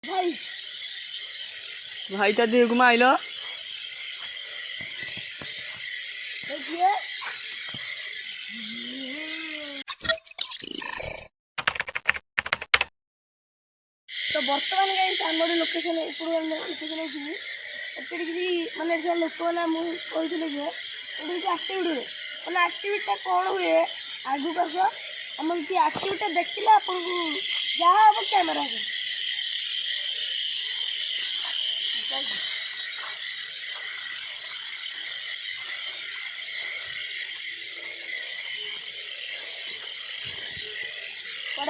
भाई भाई ता देह घुमा आइलो देखिए तो बर्तमान कहीं आम लोकेशन लोकेशन मानने लोक मैंने मुझे आक्टिविटी मैंने आक्टिविटा कौन हुए आगू आस आम आक्टिविटा देखिले आपको जहाँ हम कैमेरा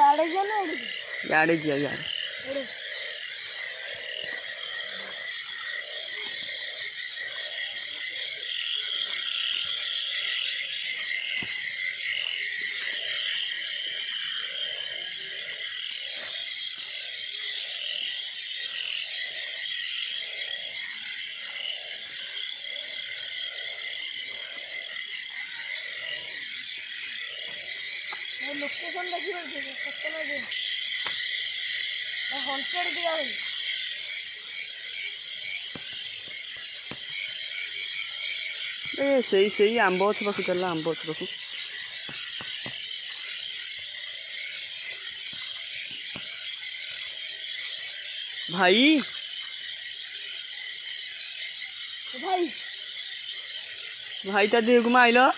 आड़े जाना यारे जिया यार लोकेशन देखिए सत्य हंटेड दिया ए सही सही आंब गछ पाखु चल आंब गछ पाखु भाई भाई भाई ता देह घुमा आइलो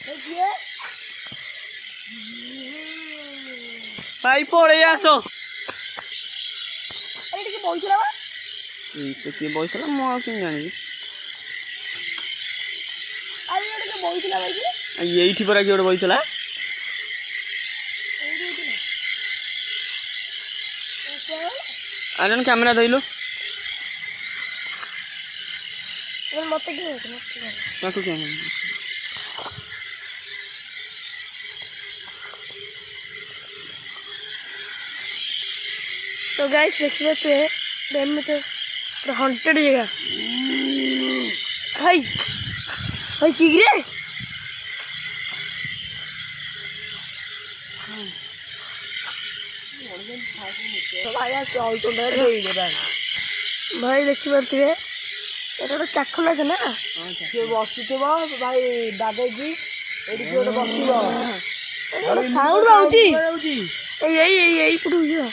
देखिए भाई पड़े आसो अरे टिके बइथला बा किए बसला मु कि जानी अरे टिके बइथला भाई यही परा किए गोटे बसला आन कैमेरा धरलु मत तो गाइस देखिए तो डैम में तो हंटेड जगह भाई भाई की रे भाई देखी पारे এটা ଗୋଟେ ଚାଖଣ୍ଡ আছে ନା କିଏ ବସିଥିବ ଭାଇ ବାଗେଇକି ଏଠି କିଏ ଗୋଟେ ବସିବ ସାଉଣ୍ଡ ଆଉଛି ଏଇ ପଟୁ ଯିବା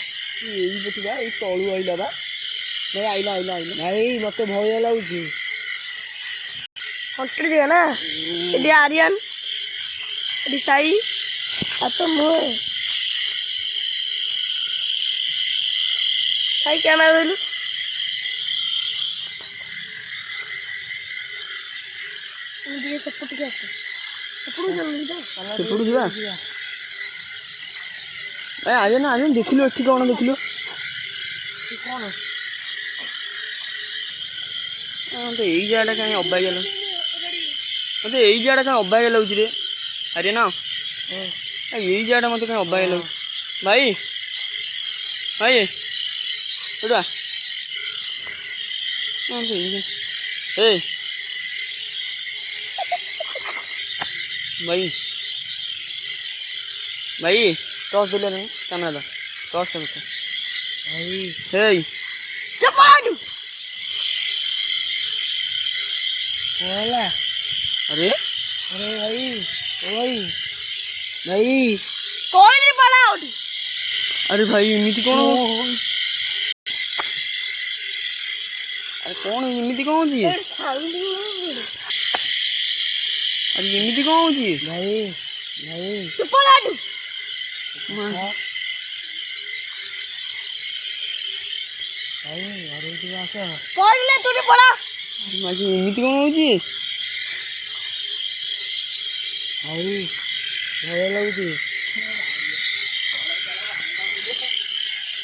ଏଇ ପଟୁ ଏଇ ତଳୁ ଆଇଲା ବା ଭାଇ ଆଇଲା ଆଇଲା ଆଇଲା ଭାଇ ମତେ ଭୟ ଲାଗୁଛି ହଣ୍ଟେଡ୍ ଜାଗା ନା ଏଠି ଆରିଆନ ଏଠି ସାଇ ଆଉ ତ ମୁଁ ସାଇ କ୍ୟାମେରା ଧରିଲୁ ସେପଟକୁ ଆସ ସେପଟୁ ଯିବା ଏ ଆଜ ନା ଆଜ ଦେଖିଲୁ ଏଠି କଣ ଦେଖିଲୁ କଣ तो यही जाड़ा कहीं अबागिया लगे मत यही जाड़ा कहीं अबागिया लगे रे अरे ना यही जाड़ा मत कहीं अबागिया लगे भाई भाई उड़ा ए भाई भाई टॉस दिले नहीं कैमरा दा टॉस से बता भाई हे बोला अरे अरे भाई भाई भाई कौन रे पड़ा उठ अरे भाई इमिति कौन अरे कौन इमिति कौन जी साउंड अरे इमिति कौन जी भाई भाई चुप पड़ा तू भाई अरे तू आसा कौन ले तूने पड़ा मागी इमिति कौन जी भाई भय लगुची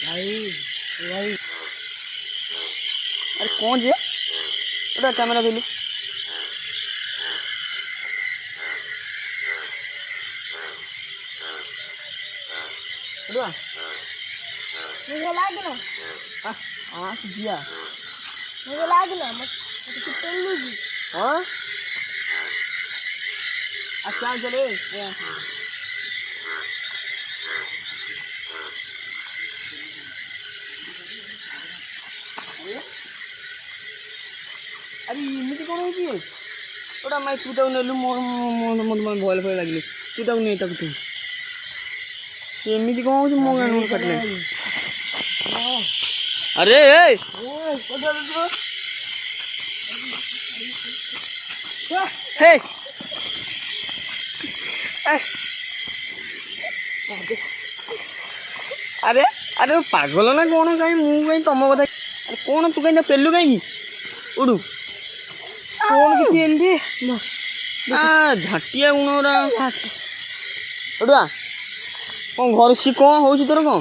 भाई भाई अरे कौन जी उड़ा कैमरा दिलु उड़ा मुझे लागना हाँ जिया मुझे लागना मत कितने लूजी हाँ अच्छा चले ଆରେ ଏମିତି କ'ଣ ହେଇଛି? ওটা মাই তু তাও নেলু মোর মোর ভয় ভয় লাগলো তু তাও নে তাকে তুই এমনি কম হচ্ছে মো গান কাটলে আরে এই হে আরে আরে পাগল না কোন কাই মু কাই তম কথা আরে কোন তু কাই পেলু কাই উড়ু କ'ଣ କିଛି ଏମିତି ଝାଟିଆ ଗୁଣରା ଏଠୁଆ କ'ଣ ଘର ସି କ'ଣ ହେଉଛି ତୋର କ'ଣ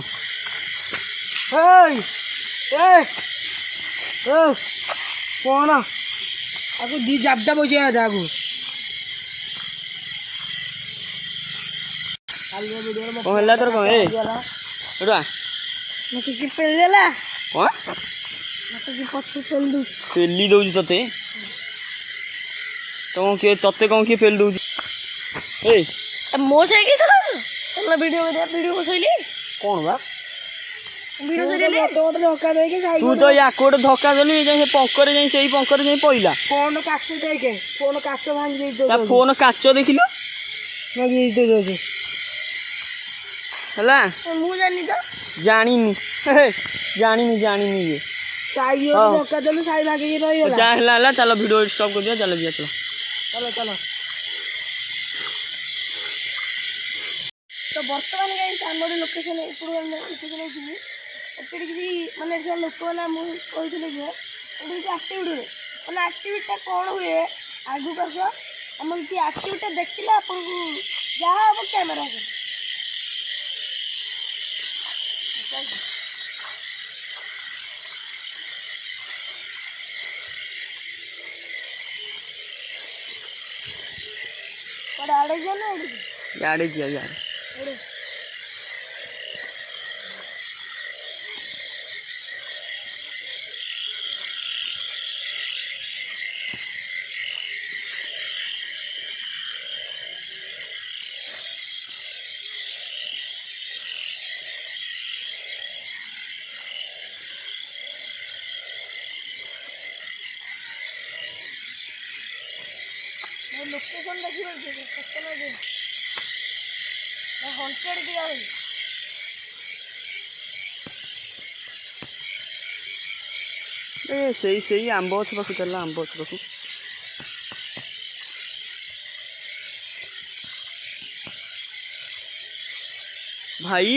କ'ଣ ଆକୁ ଦି ଜାବଟା ବସେଇବା କଥା ଆକୁ କ'ଣ ହେଲା ତୋର କ'ଣ ଏଠୁଆ ମତେ କି ପେଲି ଦେଲା କ'ଣ ମତେ କି ପଛକୁ ପେଲି ଦେଉଛି ପେଲି ଦେଉଛି ତତେ ତମ କିଏ ତତେ କ'ଣ କିଏ ପେଲି ଦେଉଛି ଏଇ ମୋ ସାଇକେଲ ଥିଲା ଭିଡ଼ିଓ ବସେଇଲି କ'ଣ ବା ଭିଡ଼ିଓ ଧରିଲି ମତେ ଧକ୍କା ଦେଇକି ତୁ ତ ୟାକୁ ଗୋଟେ ଧକ୍କା ଦେଲୁ ଏ ଯାଇ ସେ ପଙ୍କରେ ଯାଇ ସେଇ ପଙ୍କରେ ଯାଇ ପଇଲା ଫୋନ କାଚ ଦେଖେ ଫୋନ କାଚ ଭାଙ୍ଗି ଦେଇଛି ତା ଫୋନ କାଚ ଦେଖିଲୁ ଭାଙ୍ଗି ଦେଇଛି ହେଲା ମୁଁ ଜାଣିନି ତ ଜାଣିନି ଜାଣିନି ଇଏ ସାଇ ଧକ୍କା ଦେଲୁ ସାଇ ଭାଙ୍ଗିକି ରହିଗଲା ଯାହା ହେଲା ହେଲା ଚାଲ ଭିଡ଼ିଓ ଷ୍ଟପ୍ କରିଦିଅ ଚାଲ ଯିବା ଚାଲ ତ ବର୍ତ୍ତମାନ କାହିଁକି ଆମର ଲୋକେସନ୍ ଏପଟୁ ନେଇଥିଲି ଏଠି କିଛି ମାନେ ଏଠି ଲୋକମାନେ ମୁଁ କହିଥିଲି ଯେ ଏଠି କିଛି ଆକ୍ଟିଭିଟି ହୁଏ ମାନେ ଆକ୍ଟିଭିଟିଟା କ'ଣ ହୁଏ ଆଗକୁ ଆସ ଆମର କିଛି ଆକ୍ଟିଭିଟିଟା ଦେଖିଲେ ଆପଣଙ୍କୁ ଯାହା ହେବ କ୍ୟାମେରା आड़े जाना यारे जिया यार लोकेशन देखिए हंटेड दिया ସେଇ ଆମ୍ବ ଗଛ ପାଖକୁ ଚାଲିଲା ଆମ୍ବ ଗଛ ପାଖକୁ ଭାଇ